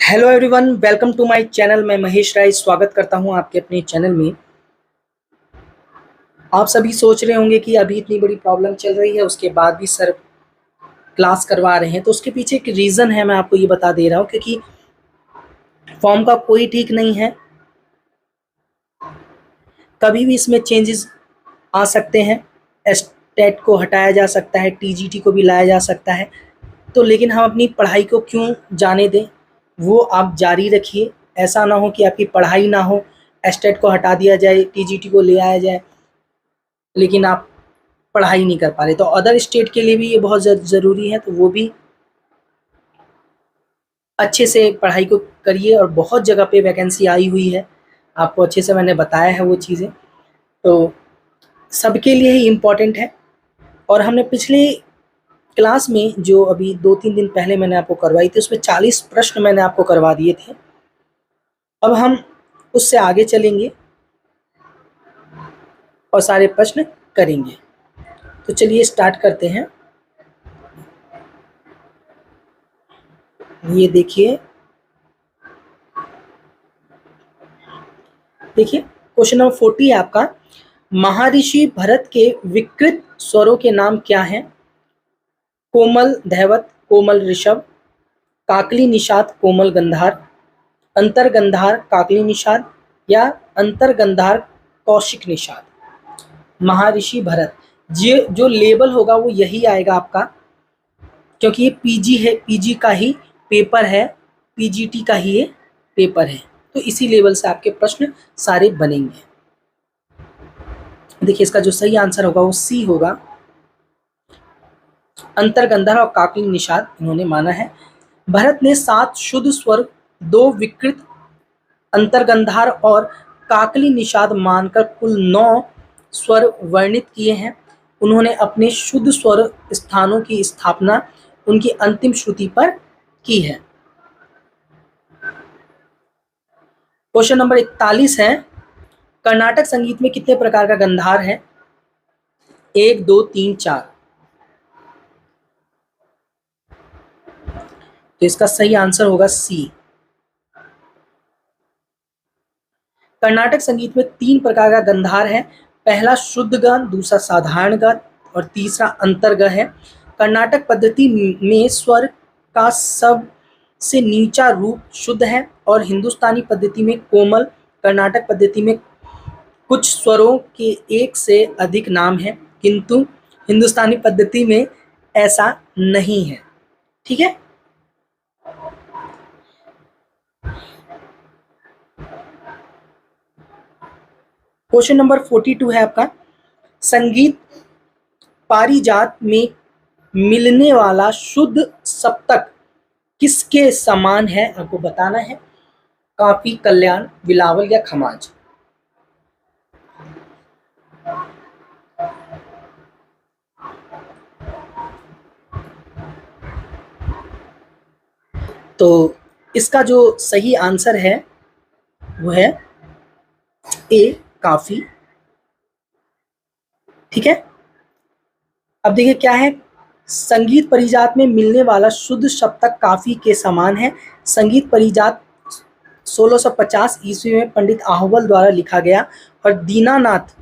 Hello everyone, welcome to my channel. मैं महेश राय स्वागत करता हूं आपके अपने चैनल में। आप सभी सोच रहे होंगे कि अभी इतनी बड़ी प्रॉब्लम चल रही है, उसके बाद भी सर क्लास करवा रहे हैं। तो उसके पीछे एक रीज़न है, मैं आपको ये बता दे रहा हूं, क्योंकि फॉर्म का कोई ठीक नहीं है। कभी भी इसमें चेंजेस आ सकते हैं। एस्टेट को हटाया जा सकता है, टीजीटी को भी लाया जा सकता है। तो लेकिन हम अपनी पढ़ाई को क्यों जाने दें, वो आप जारी रखिए। ऐसा ना हो कि आपकी पढ़ाई ना हो, एस्टेट को हटा दिया जाए, टीजीटी को ले आया जाए, लेकिन आप पढ़ाई नहीं कर पा रहे। तो अदर स्टेट के लिए भी ये बहुत ज़रूरी है, तो वो भी अच्छे से पढ़ाई को करिए। और बहुत जगह पे वैकेंसी आई हुई है, आपको अच्छे से मैंने बताया है वो चीज़ें, तो सबके लिए ही इम्पोर्टेंट है। और हमने पिछले क्लास में जो अभी 2-3 दिन पहले मैंने आपको करवाई थी, उसमें 40 प्रश्न मैंने आपको करवा दिए थे। अब हम उससे आगे चलेंगे और सारे प्रश्न करेंगे। तो चलिए स्टार्ट करते हैं। ये देखिए क्वेश्चन नंबर 40 है आपका। महर्षि भरत के विकृत स्वरों के नाम क्या हैं? कोमल धैवत, कोमल ऋषभ, काकली निषाद, कोमल गंधार, अंतरगंधार, काकली निषाद, या अंतरगंधार, कौशिक निषाद। महर्षि भरत, ये जो लेबल होगा वो यही आएगा आपका, क्योंकि ये पीजी है, पीजी का ही पेपर है, पीजीटी का ही ये पेपर है। तो इसी लेवल से आपके प्रश्न सारे बनेंगे। देखिए इसका जो सही आंसर होगा वो सी होगा। अंतरगंधार और काकली निषाद इन्होंने माना है। भरत ने 7 शुद्ध स्वर, 2 विकृत, अंतरगंधार और काकली निषाद मानकर कुल 9 स्वर वर्णित किए हैं। उन्होंने अपने शुद्ध स्वर स्थानों की स्थापना उनकी अंतिम श्रुति पर की है। क्वेश्चन नंबर 41 है। कर्नाटक संगीत में कितने प्रकार का गंधार है? 1, 2, 3, 4। तो इसका सही आंसर होगा सी। कर्नाटक संगीत में 3 प्रकार का गंधार है। पहला शुद्ध ग, दूसरा साधारण ग और तीसरा अंतर्ग है। कर्नाटक पद्धति में स्वर का सबसे नीचा रूप शुद्ध है और हिंदुस्तानी पद्धति में कोमल। कर्नाटक पद्धति में कुछ स्वरों के एक से अधिक नाम हैं, किंतु हिंदुस्तानी पद्धति में ऐसा नहीं है। ठीक है। क्वेश्चन नंबर 42 है आपका। संगीत पारिजात में मिलने वाला शुद्ध सप्तक किसके समान है? आपको बताना है। काफी, कल्याण, बिलावल या खमाज। तो इसका जो सही आंसर है वो है ए, काफी। ठीक है। अब देखिए क्या है। संगीत परिजात में मिलने वाला शुद्ध सप्तक काफी के समान है। संगीत परिजात 1650 ईस्वी में पंडित आहुवल द्वारा लिखा गया और दीनानाथ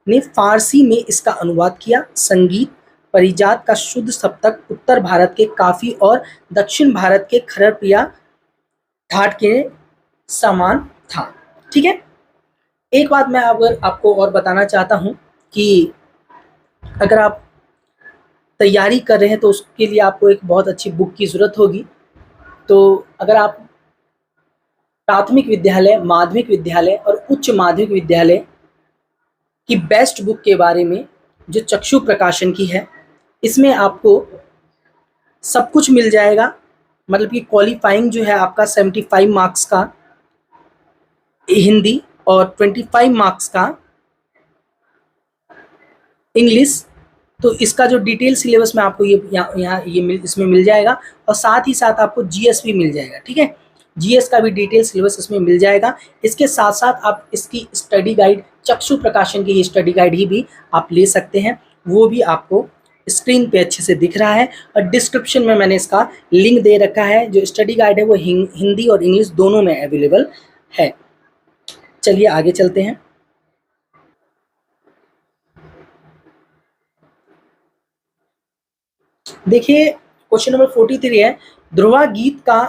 ने फारसी में इसका अनुवाद किया। संगीत परिजात का शुद्ध सप्तक उत्तर भारत के काफी और दक्षिण भारत के खरप्रिया ठाट के समान था। ठीक है। एक बात मैं अगर आपको और बताना चाहता हूं कि अगर आप तैयारी कर रहे हैं तो उसके लिए आपको एक बहुत अच्छी बुक की ज़रूरत होगी। तो अगर आप प्राथमिक विद्यालय, माध्यमिक विद्यालय और उच्च माध्यमिक विद्यालय की बेस्ट बुक के बारे में, जो चक्षु प्रकाशन की है, इसमें आपको सब कुछ मिल जाएगा। मतलब कि क्वालिफाइंग जो है आपका 75 मार्क्स का हिंदी और 25 मार्क्स का इंग्लिश। तो इसका जो डिटेल सिलेबस में आपको इसमें मिल जाएगा। और साथ ही साथ आपको जीएस भी मिल जाएगा। ठीक है। जीएस का भी डिटेल सिलेबस इसमें मिल जाएगा। इसके साथ साथ आप इसकी स्टडी गाइड, चक्षु प्रकाशन की स्टडी गाइड ही भी आप ले सकते हैं, वो भी आपको स्क्रीन पे अच्छे से दिख रहा है और डिस्क्रिप्शन में मैंने इसका लिंक दे रखा है। जो स्टडी गाइड है वो हिंदी और इंग्लिश दोनों में अवेलेबल है। चलिए आगे चलते हैं। देखिए क्वेश्चन नंबर 43 है, ध्रुवा गीत का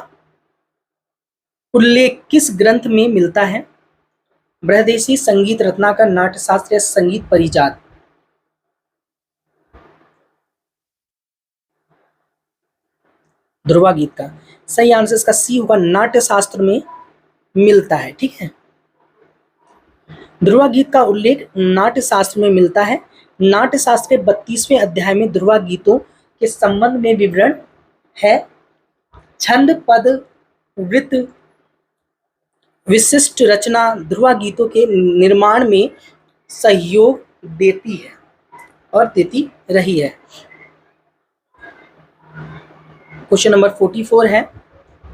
उल्लेख किस ग्रंथ में मिलता है? बृहदेशी संगीत रत्नाकर, नाट्यशास्त्र या संगीत परिजात? ध्रुवा गीत का सही आंसर इसका सी होगा, नाट्यशास्त्र में मिलता है। ठीक है, ध्रुवा गीत का उल्लेख नाट्यशास्त्र में मिलता है। नाट्यशास्त्र के 32वें अध्याय में ध्रुवा गीतों के संबंध में विवरण है। छंद, पद, वृत्त, विशिष्ट रचना ध्रुवा गीतों के निर्माण में सहयोग देती है और देती रही है। क्वेश्चन नंबर 44 है,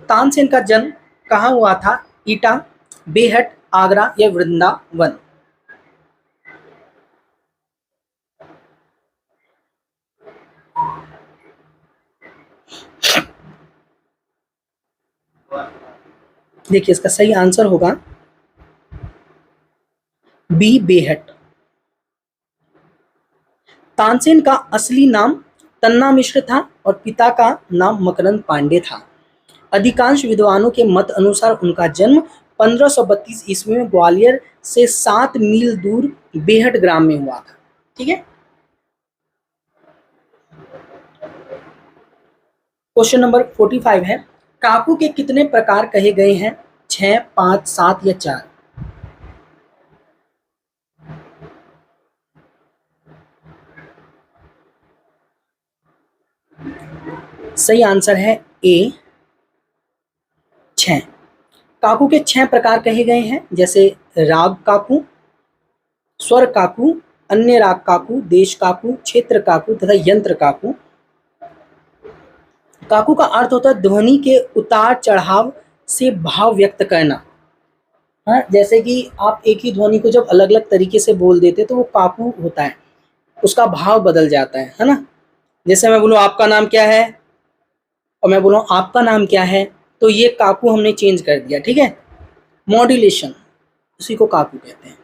तानसेन का जन्म कहाँ हुआ था? ईटा, बेहट, आगरा या वृंदावन? देखिए इसका सही आंसर होगा बी, बेहट। तानसेन का असली नाम तन्ना मिश्र था और पिता का नाम मकरंद पांडे था। अधिकांश विद्वानों के मत अनुसार उनका जन्म 1532 ईस्वी में ग्वालियर से 7 मील दूर बेहट ग्राम में हुआ था। ठीक है, क्वेश्चन नंबर 45 है, काकू के कितने प्रकार कहे गए हैं? 6, 5, 7 या 4? सही आंसर है ए, 6। काकू के 6 प्रकार कहे गए हैं, जैसे राग काकू, स्वर काकू, अन्य राग काकू, देश काकू, क्षेत्र काकू तथा यंत्र काकू। काकू का अर्थ होता है ध्वनि के उतार चढ़ाव से भाव व्यक्त करना। हाँ, जैसे कि आप एक ही ध्वनि को जब अलग अलग तरीके से बोल देते तो वो काकू होता है, उसका भाव बदल जाता है ना। जैसे मैं बोलूँ आपका नाम क्या है और मैं बोलूँ आपका नाम क्या है, तो ये काकू हमने चेंज कर दिया। ठीक है, मॉड्यूलेशन, उसी को काकू कहते हैं।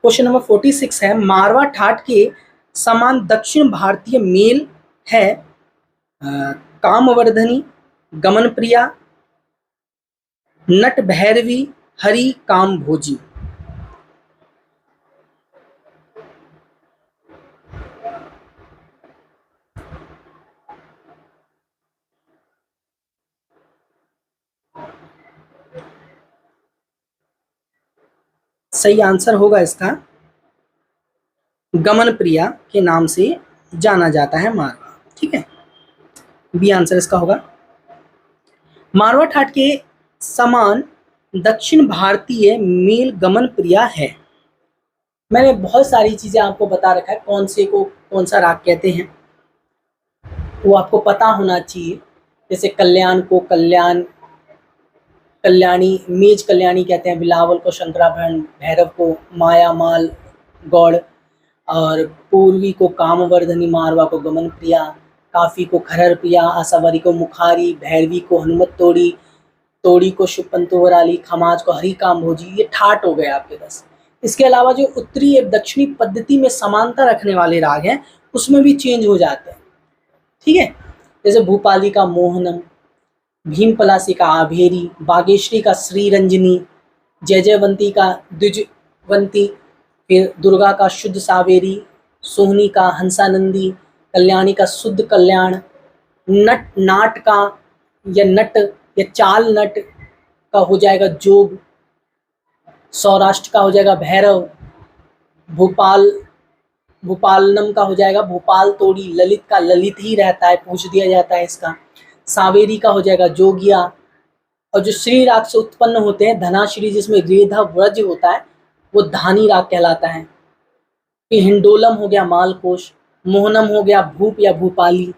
क्वेश्चन नंबर 46 है, मारवा ठाट के समान दक्षिण भारतीय मेल है कामवर्धनी, गमन प्रिया, नट भैरवी, हरि काम भोजी? सही आंसर होगा इसका गमन प्रिया के नाम से जाना जाता है मारवा। ठीक है, बी आंसर इसका होगा। मारवा ठाट के समान दक्षिण भारतीय मेल गमन प्रिया है। मैंने बहुत सारी चीजें आपको बता रखा है, कौन से को कौन सा राग कहते हैं वो आपको पता होना चाहिए। जैसे कल्याण को कल्याणी, मेज कल्याणी कहते हैं, बिलावल को शंकराभरण, भैरव को माया माल गौड़, और पूर्वी को कामवर्धनी, मारवा को गमन प्रिया, काफी को खरर प्रिया, आसावरी को मुखारी, भैरवी को हनुमत तोड़ी, तोड़ी को शुभपंतुवराली, खमाज को हरि काम भोजी। ये ठाट हो गए आपके 10। इसके अलावा जो उत्तरी और दक्षिणी पद्धति में समानता रखने वाले राग हैं उसमें भी चेंज हो जाते हैं। ठीक है, जैसे भूपाली का मोहनम, भीमपलासी का आभेरी, बागेश्वरी का श्रीरंजनी, जयजयवंती का द्विजवंती, फिर दुर्गा का शुद्ध सावेरी, सोहनी का हंसानंदी, कल्याणी का शुद्ध कल्याण, नाट का या नट या चाल नट का हो जाएगा जोग, सौराष्ट्र का हो जाएगा भैरव, भोपालनम का हो जाएगा भोपाल तोड़ी, ललित का ललित ही रहता है, पूछ दिया जाता है इसका, सावेरी का हो जाएगा जोगिया, और जो श्री राग से उत्पन्न होते हैं धनाश्री जिसमें रेधा व्रज होता है वो धानी राग कहलाता है। फिर हिंडोलम हो गया मालकोश, मोहनम हो गया भूप या भूपाली,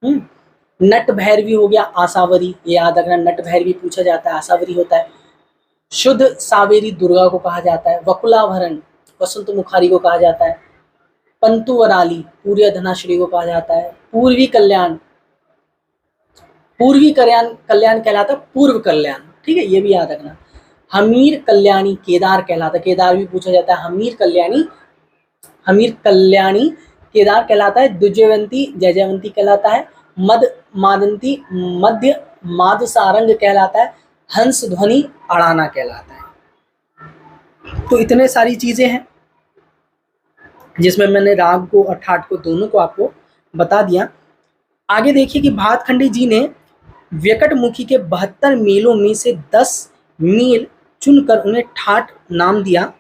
नट भैरवी हो गया आसावरी, ये याद रखना, नट भैरवी पूछा जाता है, आसावरी होता है। शुद्ध सावेरी दुर्गा को कहा जाता है, वकुलाभरण वसंत मुखारी को कहा जाता है, पंतुवराली पूर्य धनाश्री को कहा जाता है, पूर्वी कल्याण कल्याण कहलाता है पूर्व कल्याण, ठीक है, ये भी याद रखना। हमीर कल्याणी केदार कहलाता है, केदार भी पूछा जाता है, हमीर कल्याणी केदार कहलाता है, दुर्जयवंती जयजयवंती कहलाता है, मध्य मादसारंग कहलाता है, हंस ध्वनि अड़ाना कहलाता है। तो इतने सारी चीजें हैं जिसमें मैंने राग को और ठाट को दोनों को आपको बता दिया। आगे देखिए कि भातखंडे जी ने व्यकटमुखी के 72 मेलों में से 10 मेल चुनकर उन्हें ठाट नाम दिया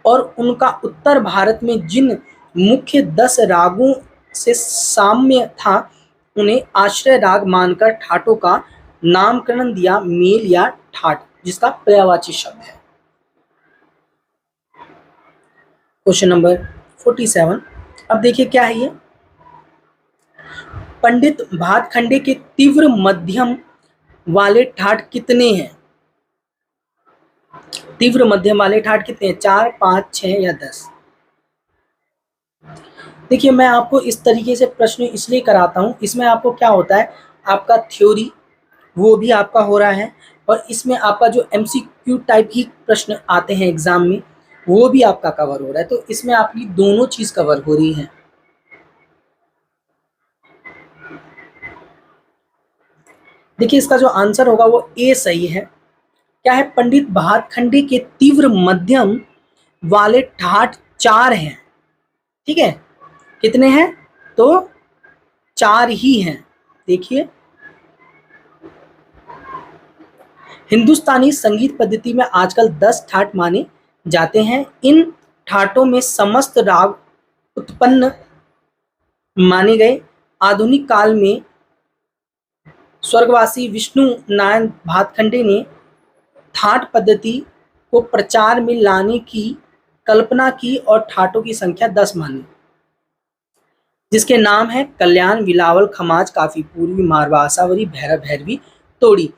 और उनका उत्तर भारत में जिन मुख्य 10 रागों से साम्य था उन्हें आश्रय राग मानकर ठाटों का नामकरण दिया, मेल या ठाट, जिसका पर्यायवाची शब्द है। Question number 47। अब देखिए क्या है ये, पंडित भातखंडे के तीव्र मध्यम वाले ठाट कितने हैं? तीव्र मध्यम वाले ठाट कितने हैं? 4, 5, 6 या 10? देखिए मैं आपको इस तरीके से प्रश्न इसलिए कराता हूं, इसमें आपको क्या होता है, आपका थ्योरी वो भी आपका हो रहा है और इसमें आपका जो एमसीक्यू टाइप ही प्रश्न आते हैं एग्जाम में वो भी आपका कवर हो रहा है, तो इसमें आपकी दोनों चीज कवर हो रही है। देखिए इसका जो आंसर होगा वो ए सही है। क्या है, पंडित भातखंडे के तीव्र मध्यम वाले ठाट 4 हैं, ठीक है, कितने हैं? तो 4 ही हैं। देखिए हिंदुस्तानी संगीत पद्धति में आजकल 10 ठाट माने जाते हैं। इन ठाटों में समस्त राग उत्पन्न माने गए। आधुनिक काल में स्वर्गवासी विष्णु नारायण भातखंडे ने ठाट पद्धति को प्रचार में लाने की कल्पना की और ठाटों की संख्या 10 मानी, जिसके नाम है कल्याण, बिलावल, खमाज, काफी पूर्वी, मारवा, आसावरी, भैरव, भैरवी, तोड़ी।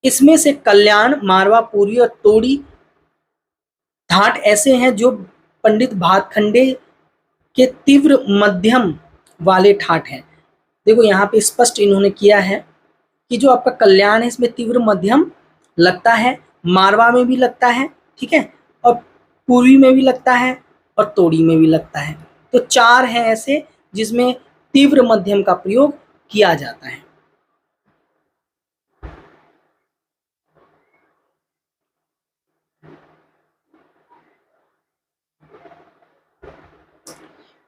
इसमें से कल्याण, मारवा, पूर्वी और तोड़ी ठाट ऐसे हैं जो पंडित भातखंडे के तीव्र मध्यम वाले ठाट हैं। देखो यहाँ पे स्पष्ट इन्होंने किया है कि जो आपका कल्याण है इसमें तीव्र मध्यम लगता है, मारवा में भी लगता है, ठीक है, और पूर्वी में भी लगता है और तोड़ी में भी लगता है। तो 4 हैं ऐसे जिसमें तीव्र मध्यम का प्रयोग किया जाता है।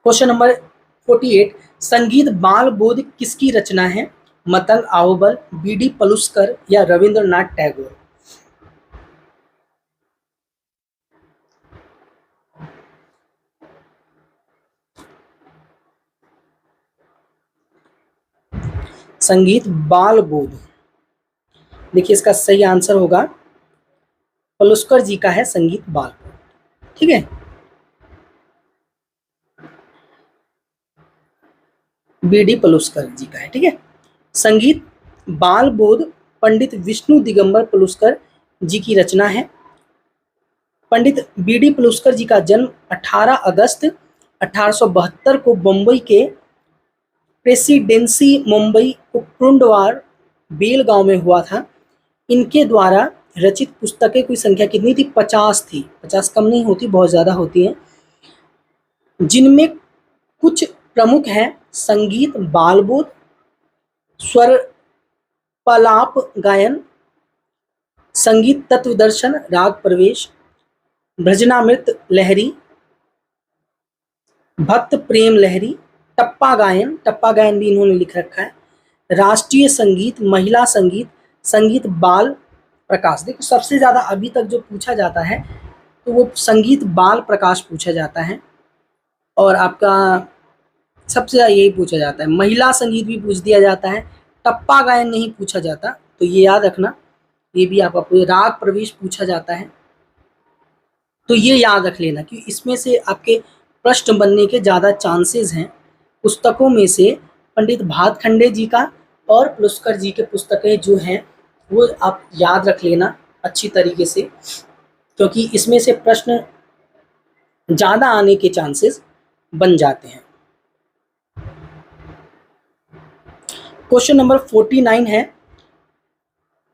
Question number 48। संगीत बाल बोध किसकी रचना है? मतंग आओबल, बीडी पलुस्कर या रविंद्रनाथ टैगोर? संगीत बाल बोध, देखिए इसका सही आंसर होगा पलुस्कर जी का है संगीत बाल बोध, ठीक है। बीडी पलुस्कर जी का है, ठीक है। संगीत बाल बोध पंडित विष्णु दिगंबर पलुस्कर जी की रचना है। पंडित बीडी पलुस्कर जी का जन्म 18 अगस्त 1872 को मुंबई के प्रेसिडेंसी मुंबई कुंडवार बेलगांव में हुआ था। इनके द्वारा रचित पुस्तकें कुल संख्या कितनी थी? 50 थी। 50 कम नहीं होती, बहुत ज़्यादा होती है, जिनमें कुछ प्रमुख हैं संगीत बालबोध, स्वर पलाप गायन, संगीत तत्वदर्शन, राग प्रवेश, भजनामृत लहरी, भक्त प्रेम लहरी, टप्पा गायन भी इन्होंने लिख रखा है, राष्ट्रीय संगीत, महिला संगीत, संगीत बाल प्रकाश। देखो सबसे ज़्यादा अभी तक जो पूछा जाता है तो वो संगीत बाल प्रकाश पूछा जाता है और आपका सबसे ज़्यादा यही पूछा जाता है। महिला संगीत भी पूछ दिया जाता है, टप्पा गायन नहीं पूछा जाता, तो ये याद रखना। ये भी आपका राग प्रवेश पूछा जाता है, तो ये याद रख लेना कि इसमें से आपके प्रश्न बनने के ज़्यादा चांसेस हैं। पुस्तकों में से पंडित भातखंडे जी का और पलुस्कर जी के पुस्तकें जो हैं वो आप याद रख लेना, अच्छी तरीके से, क्योंकि इसमें से प्रश्न ज़्यादा आने के चांसेस बन जाते हैं। क्वेश्चन नंबर 49 है,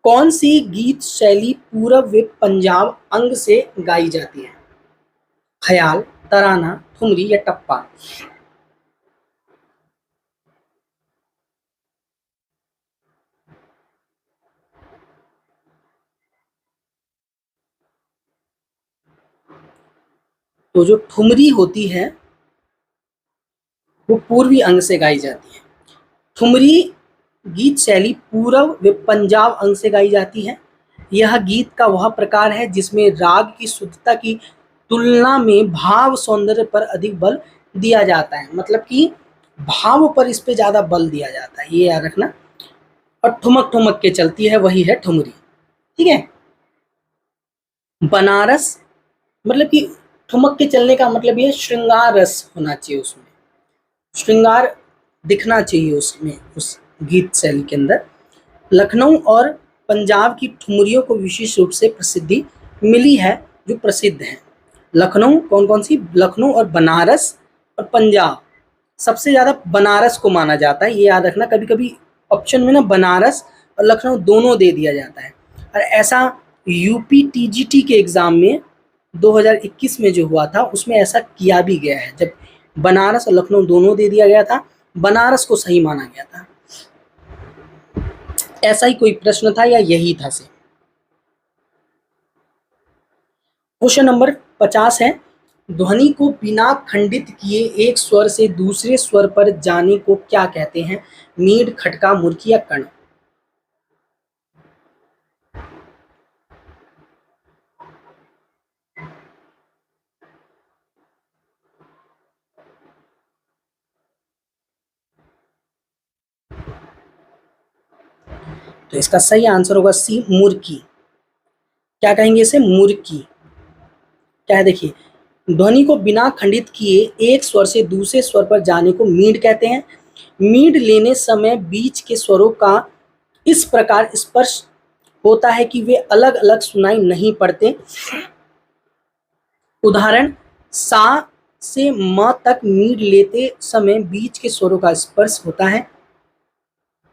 कौन सी गीत शैली पूरब व पंजाब अंग से गाई जाती है? ख्याल, तराना, ठुमरी या टप्पा? तो जो ठुमरी होती है वो पूर्वी अंग से गाई जाती है। ठुमरी गीत शैली पूर्व व पंजाब अंग से गाई जाती है। यह गीत का वह प्रकार है जिसमें राग की शुद्धता की तुलना में भाव सौंदर्य पर अधिक बल दिया जाता है, मतलब कि भाव पर इस पे ज्यादा बल दिया जाता है, ये याद रखना। और ठुमक ठुमक के चलती है, वही है ठुमरी। ठीक है। बनारस, मतलब कि ठुमक के चलने का मतलब ये श्रृंगार रस होना चाहिए, उसमें श्रृंगार दिखना चाहिए उसमें, उस गीत शैली के अंदर। लखनऊ और पंजाब की ठुमरियों को विशेष रूप से प्रसिद्धि मिली है, जो प्रसिद्ध हैं। लखनऊ, कौन कौन सी? लखनऊ और बनारस और पंजाब। सबसे ज़्यादा बनारस को माना जाता है, ये याद रखना। कभी कभी ऑप्शन में ना बनारस और लखनऊ दोनों दे दिया जाता है, और ऐसा यूपी टीजीटी के एग्ज़ाम में 2021 में जो हुआ था उसमें ऐसा किया भी गया है, जब बनारस और लखनऊ दोनों दे दिया गया था, बनारस को सही माना गया था। ऐसा ही कोई प्रश्न था या यही था से? क्वेश्चन नंबर 50 है, ध्वनि को बिना खंडित किए एक स्वर से दूसरे स्वर पर जाने को क्या कहते हैं? मीड, खटका, मुर्की या कर्ण? तो इसका सही आंसर होगा सी, मुर्की। क्या कहेंगे इसे? मुर्की। क्या है देखिए, ध्वनि को बिना खंडित किए एक स्वर से दूसरे स्वर पर जाने को मीड कहते हैं। मीड लेने समय बीच के स्वरों का इस प्रकार स्पर्श होता है कि वे अलग अलग सुनाई नहीं पड़ते। उदाहरण, सा से म तक मीड लेते समय बीच के स्वरों का स्पर्श होता है,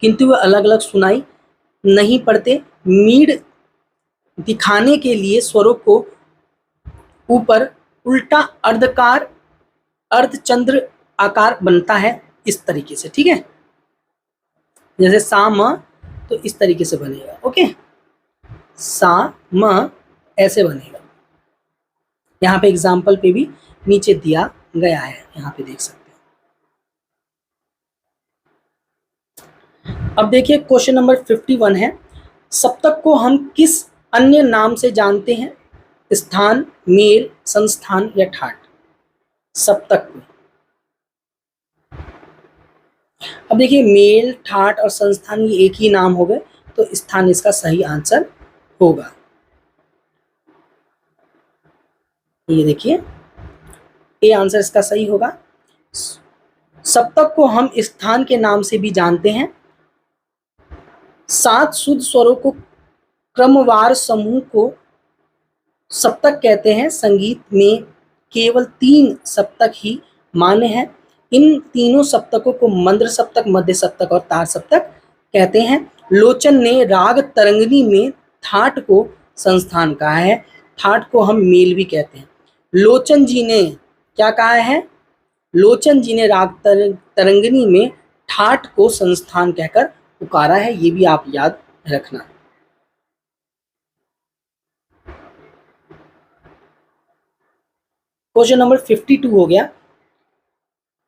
किंतु वे अलग अलग सुनाई नहीं पड़ते। मीड दिखाने के लिए स्वरों को ऊपर उल्टा अर्धकार, अर्धचंद्र आकार बनता है, इस तरीके से। ठीक है, जैसे सा म, तो इस तरीके से बनेगा। ओके, सा म ऐसे बनेगा। यहाँ पे एग्जाम्पल पे भी नीचे दिया गया है, यहाँ पे देख सकते हैं। अब देखिए क्वेश्चन नंबर 51 है, सप्तक को हम किस अन्य नाम से जानते हैं? स्थान, मेल, संस्थान या ठाट? सप्तक को अब देखिए, मेल, ठाट और संस्थान ये एक ही नाम हो गए, तो स्थान इसका सही आंसर होगा। ये देखिए, ए आंसर इसका सही होगा। सप्तक को हम स्थान के नाम से भी जानते हैं। 7 शुद्ध स्वरों को क्रमवार समूह को सप्तक कहते हैं। संगीत में केवल 3 सप्तक ही मान्य हैं। इन तीनों सप्तकों को मंद्र सप्तक, मध्य सप्तक और तार सप्तक कहते हैं। लोचन ने राग तरंगिणी में ठाट को संस्थान कहा है, ठाट को हम मेल भी कहते हैं। लोचन जी ने क्या कहा है? लोचन जी ने राग तरंगिणी में ठाट को संस्थान कहकर पुकारा है, ये भी आप याद रखना। क्वेश्चन नंबर 52 हो गया,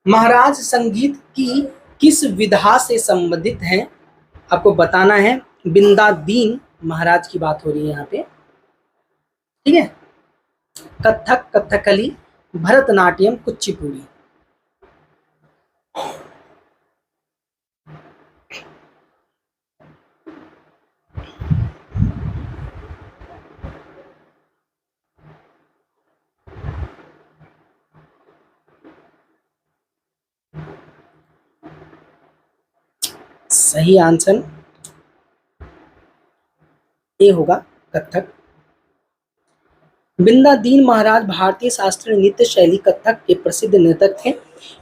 महाराज संगीत की किस विधा से संबंधित हैं? आपको बताना है। बिंदादीन महाराज की बात हो रही है यहाँ पे। ठीक है, कथक, कथकली, भरतनाट्यम, कुचिपुड़ी? सही आंसर ए होगा, कथक। बिंदा दीन महाराज भारतीय शास्त्रीय नृत्य शैली कथक के प्रसिद्ध नर्तक थे।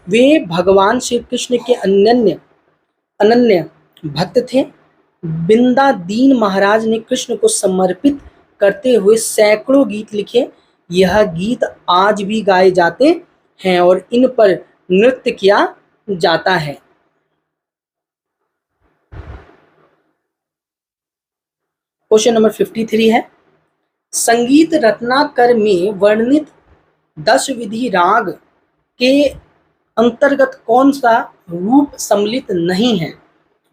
वे भगवान श्री कृष्ण के अनन्य अनन्य भक्त थे। बिंदा दीन महाराज ने कृष्ण को समर्पित करते हुए सैकड़ों गीत लिखे। यह गीत आज भी गाए जाते हैं और इन पर नृत्य किया जाता है। क्वेश्चन नंबर 53 है, संगीत रत्नाकर में वर्णित 10 विधि राग के अंतर्गत कौन सा रूप सम्मिलित नहीं है?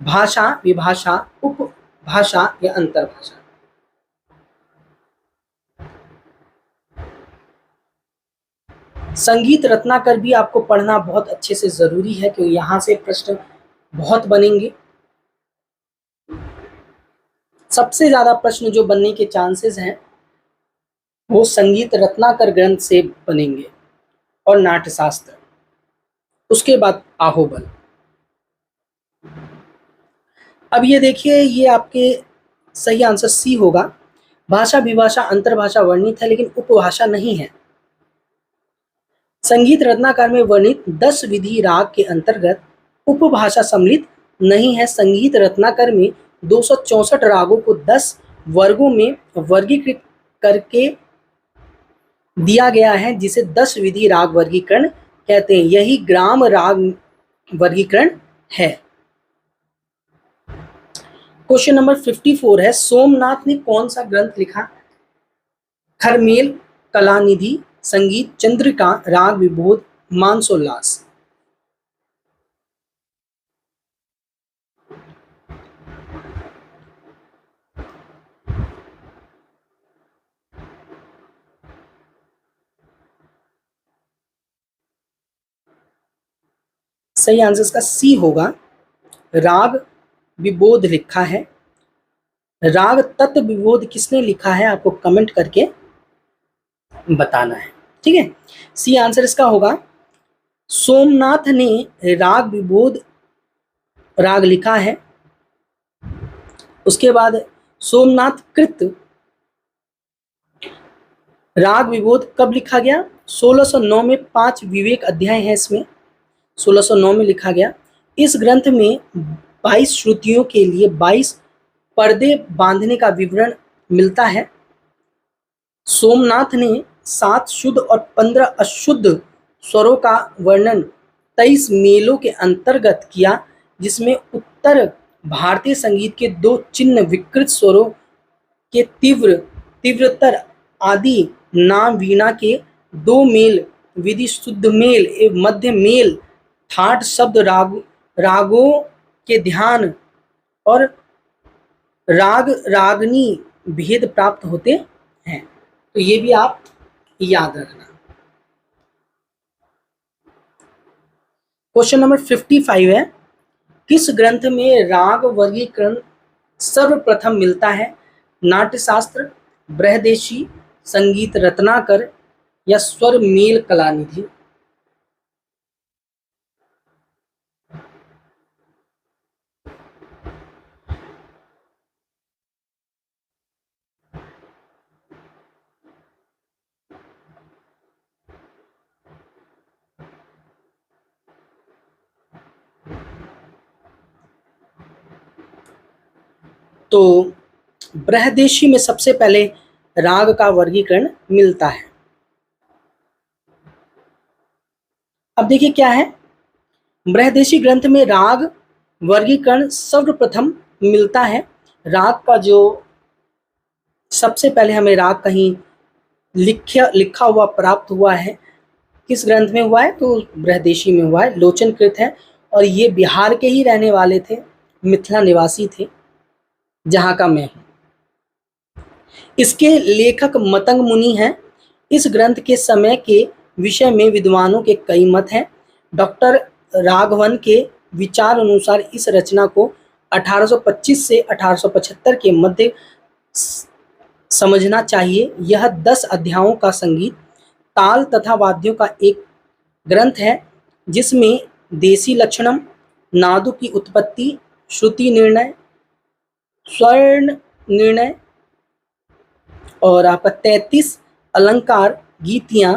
भाषा, विभाषा, उपभाषा या अंतरभाषा? संगीत रत्नाकर भी आपको पढ़ना बहुत अच्छे से जरूरी है क्योंकि यहां से प्रश्न बहुत बनेंगे। सबसे ज्यादा प्रश्न जो बनने के चांसेस हैं वो संगीत रत्नाकर ग्रंथ से बनेंगे और नाट्यशास्त्र, उसके बाद आहोबल। अब ये देखिए, ये आपके सही आंसर सी होगा। भाषा, विभाषा, अंतरभाषा वर्णित है लेकिन उपभाषा नहीं है। संगीत रत्नाकर में वर्णित 10 विधि राग के अंतर्गत उपभाषा सम्मिलित नहीं है। संगीत रत्नाकर में 264 रागों को 10 वर्गों में वर्गीकृत करके दिया गया है जिसे 10 विधि राग वर्गीकरण कहते हैं। यही ग्राम राग वर्गीकरण है। क्वेश्चन नंबर 54 है, सोमनाथ ने कौन सा ग्रंथ लिखा? खरमेल, कलानिधि, संगीत चंद्रिका, राग विबोध, मानसोल्लास? सही आंसर इसका सी होगा, राग विबोध लिखा है। राग तत्व विबोध किसने लिखा है आपको कमेंट करके बताना है, ठीक है। सी आंसर इसका होगा, सोमनाथ ने राग विबोध राग लिखा है। उसके बाद सोमनाथ कृत राग विबोध कब लिखा गया? 1609 में। 5 विवेक अध्याय है इसमें, 1609 में लिखा गया। इस ग्रंथ में 22 श्रुतियों के लिए 22 पर्दे बांधने का विवरण मिलता है। सोमनाथ ने 7 शुद्ध और 15 अशुद्ध स्वरों का वर्णन 23 मेलों के अंतर्गत किया, जिसमें उत्तर भारतीय संगीत के 2 चिन्ह विकृत स्वरों के तीव्रतर आदि नाम, वीणा के 2 मेल, विधि शुद्ध मेल एवं मध्य मेल, ठाट शब्द रागों के ध्यान और राग रागनी भेद प्राप्त होते हैं। तो ये भी आप याद रखना। क्वेश्चन नंबर 55 है, किस ग्रंथ में राग वर्गीकरण सर्वप्रथम मिलता है? नाट्यशास्त्र, बृहदेशी, संगीत रत्नाकर या स्वर मेल कलानिधि? तो बृहदेशी में सबसे पहले राग का वर्गीकरण मिलता है। अब देखिए क्या है, बृहदेशी ग्रंथ में राग वर्गीकरण सर्वप्रथम मिलता है। राग का जो सबसे पहले हमें राग कहीं लिखा हुआ प्राप्त हुआ है, किस ग्रंथ में हुआ है? तो बृहदेशी में हुआ है, लोचनकृत है। और ये बिहार के ही रहने वाले थे, मिथिला निवासी थे, जहाँ का मैं हूँ। इसके लेखक मतंग मुनि हैं। इस ग्रंथ के समय के विषय में विद्वानों के कई मत हैं। डॉक्टर राघवन के विचार अनुसार इस रचना को 1825 से 1875 के मध्य समझना चाहिए। यह 10 अध्यायों का संगीत, ताल तथा वाद्यों का एक ग्रंथ है, जिसमें देसी लक्षणम, नादों की उत्पत्ति, श्रुति निर्णय, स्वर्ण निर्णय और आपका 33 अलंकार, गीतियां,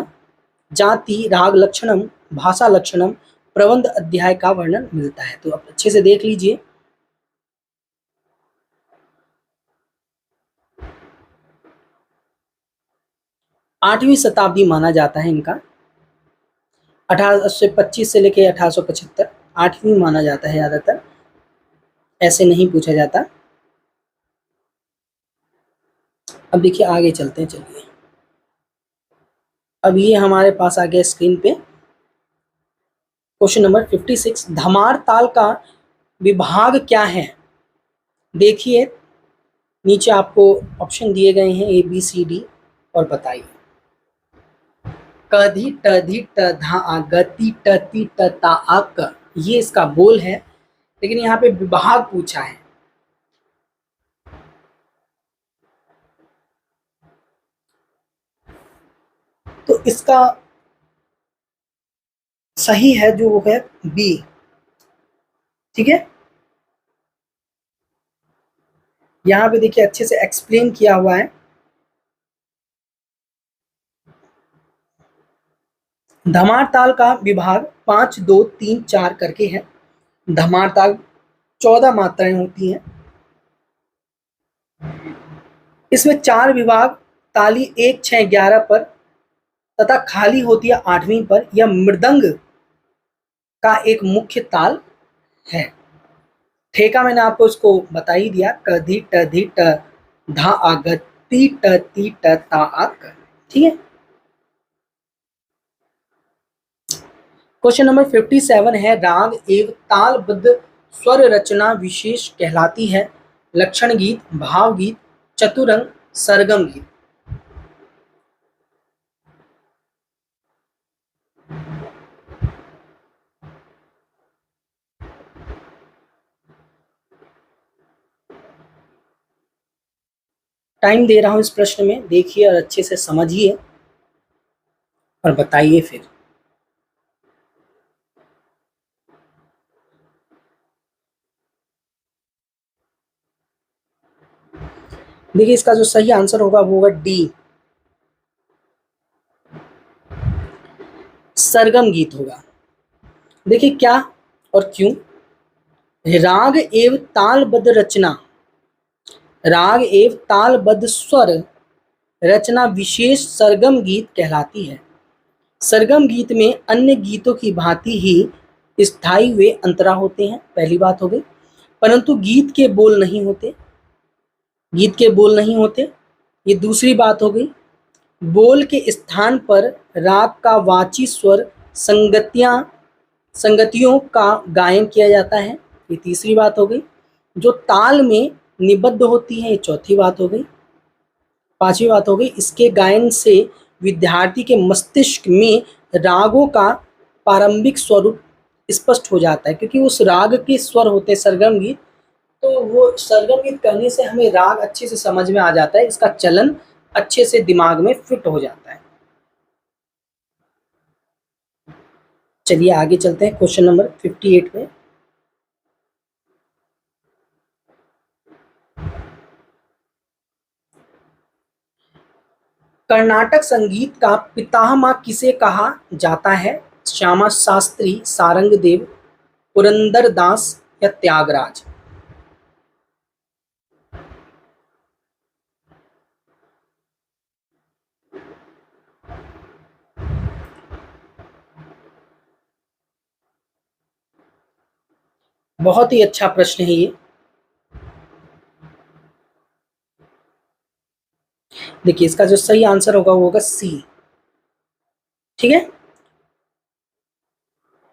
जाति, राग लक्षणम, भाषा लक्षणम, प्रबंध अध्याय का वर्णन मिलता है। तो आप अच्छे से देख लीजिए। 8वीं शताब्दी माना जाता है इनका, 1825 से लेके 1875, 8वीं माना जाता है ज्यादातर, ऐसे नहीं पूछा जाता। अब देखिए आगे चलते हैं, चलिए। अब ये हमारे पास आ गया स्क्रीन पे क्वेश्चन नंबर 56, धमार ताल का विभाग क्या है? देखिए नीचे आपको ऑप्शन दिए गए हैं A B C D और बताइए। कधी टधी ट धा आ गति टति ट ता आ क, ये इसका बोल है, लेकिन यहाँ पे विभाग पूछा है। तो इसका सही है जो वो है बी, ठीक है। यहाँ पे देखिए अच्छे से एक्सप्लेन किया हुआ है। धमार ताल का विभाग 5 2 3 4 करके है। धमार ताल 14 मात्राएं होती हैं। इसमें 4 विभाग ताली 1 6 11 पर तथा खाली होती है 8वीं पर। यह मृदंग का एक मुख्य ताल है। ठेका मैंने आपको इसको बता ही दिया, कधी टधी ट धा आ ग ती ट ती ट ता आ क, ठीक है। क्वेश्चन नंबर 57 है, राग एवं तालबद्ध स्वर रचना विशेष कहलाती है? लक्षण गीत, भाव गीत, चतुरंग, सरगम गीत। टाइम दे रहा हूं इस प्रश्न में, देखिए और अच्छे से समझिए और बताइए फिर। देखिए इसका जो सही आंसर होगा वो होगा डी, सरगम गीत होगा। देखिए क्या और क्यों। राग एवं तालबद्ध रचना, राग एवं तालबद्ध स्वर रचना विशेष सरगम गीत कहलाती है। सरगम गीत में अन्य गीतों की भांति ही स्थायी वे अंतरा होते हैं, पहली बात हो गई, परंतु गीत के बोल नहीं होते, गीत के बोल नहीं होते, ये दूसरी बात हो गई। बोल के स्थान पर राग का वाची स्वर संगतियों का गायन किया जाता है, ये तीसरी बात हो गई। जो ताल में निबद्ध होती है, ये चौथी बात हो गई। पांचवी बात हो गई, इसके गायन से विद्यार्थी के मस्तिष्क में रागों का प्रारंभिक स्वरूप स्पष्ट हो जाता है, क्योंकि उस राग के स्वर होते हैं सरगम गीत, तो वो सरगम गीत करने से हमें राग अच्छे से समझ में आ जाता है, इसका चलन अच्छे से दिमाग में फिट हो जाता है। चलिए आगे चलते हैं क्वेश्चन नंबर 58 में। कर्नाटक संगीत का पितामह किसे कहा जाता है? श्यामा शास्त्री, सारंगदेव, पुरंदरदास या त्यागराज। बहुत ही अच्छा प्रश्न है ये। देखिए इसका जो सही आंसर होगा वो होगा सी, ठीक है,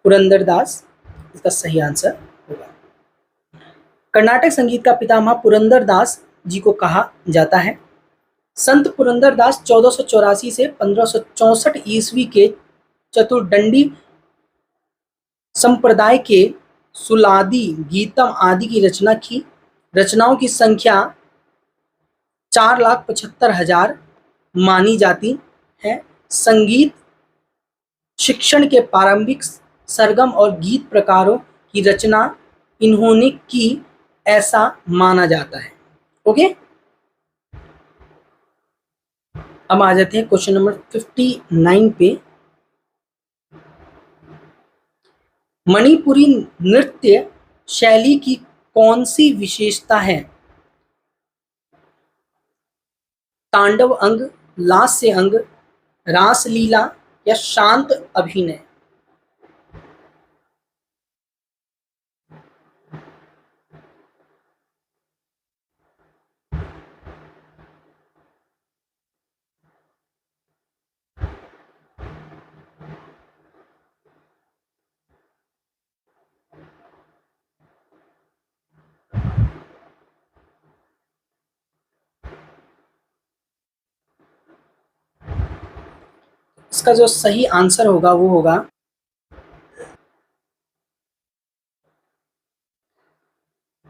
पुरंदरदास इसका सही आंसर होगा। कर्नाटक संगीत का पितामह पुरंदरदास जी को कहा जाता है। संत पुरंदरदास 1484 से 1564 ईस्वी के चतुर्दंडी संप्रदाय के सुलादी, गीतम आदि की रचना की। रचनाओं की संख्या 4,75,000 मानी जाती है। संगीत शिक्षण के प्रारंभिक सरगम और गीत प्रकारों की रचना इन्होंने की, ऐसा माना जाता है। ओके, अब आ जाते हैं क्वेश्चन नंबर 59 पे। मणिपुरी नृत्य शैली की कौन सी विशेषता है? तांडव अंग, लास्य अंग, रासलीला या शांत अभिनय? इसका जो सही आंसर होगा वो होगा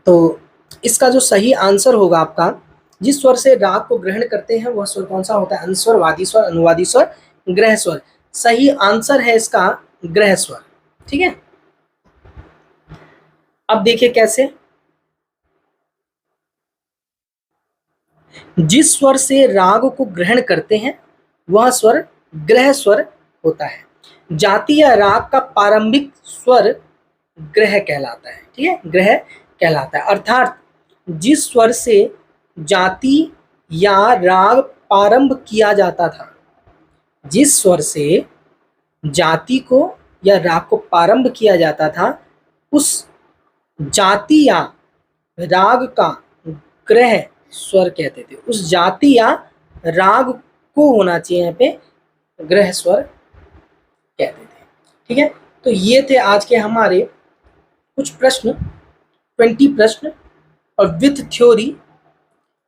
तो इसका जो सही आंसर होगा आपका, जिस स्वर से राग को ग्रहण करते हैं वह स्वर कौन सा होता है? अनुस्वर, वादी स्वर, अनुवादी स्वर, ग्रह स्वर। सही आंसर है इसका ग्रह स्वर। ठीक है, अब देखिए कैसे। जिस स्वर से राग को ग्रहण करते हैं वह स्वर ग्रह स्वर होता है। जाति या राग का प्रारंभिक स्वर ग्रह कहलाता है। ठीक है, ग्रह कहलाता है, अर्थात जिस स्वर से जाति या राग प्रारंभ किया जाता था, जिस स्वर से जाति को या राग को प्रारंभ किया जाता था, उस जाति या राग का ग्रह स्वर कहते थे। उस जाति या राग को होना चाहिए यहाँ पे ग्रह स्वर कहते थे। ठीक है, तो ये थे आज के हमारे कुछ प्रश्न, 20 प्रश्न, और विथ थ्योरी,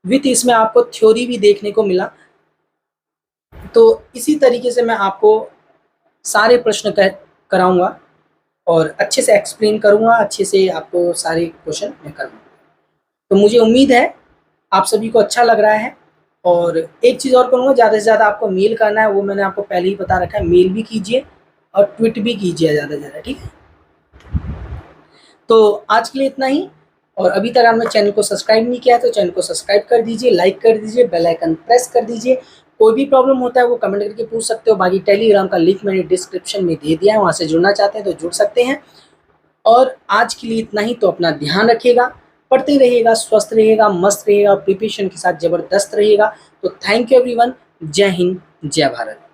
विथ इसमें आपको थ्योरी भी देखने को मिला। तो इसी तरीके से मैं आपको सारे प्रश्न कराऊंगा और अच्छे से एक्सप्लेन करूंगा, अच्छे से आपको सारे क्वेश्चन मैं करूंगा। तो मुझे उम्मीद है आप सभी को अच्छा लग रहा है। और एक चीज़ और करूँगा, ज़्यादा से ज़्यादा आपको मेल करना है, वो मैंने आपको पहले ही बता रखा है, मेल भी कीजिए और ट्वीट भी कीजिए ज़्यादा से ज़्यादा। ठीक है, तो आज के लिए इतना ही। और अभी तक आपने चैनल को सब्सक्राइब नहीं किया है तो चैनल को सब्सक्राइब कर दीजिए, लाइक कर दीजिए, बेल आइकन प्रेस कर दीजिए। कोई भी प्रॉब्लम होता है वो कमेंट करके पूछ सकते हो। बाकी टेलीग्राम का लिंक मैंने डिस्क्रिप्शन में दे दिया है, वहाँ से जुड़ना चाहते हैं तो जुड़ सकते हैं। और आज के लिए इतना ही। तो अपना ध्यान रखिएगा, पढ़ते रहिएगा, स्वस्थ रहिएगा, मस्त रहिएगा, प्रिपरेशन के साथ ज़बरदस्त रहिएगा। तो थैंक यू एवरीवन। जय हिंद, जय भारत।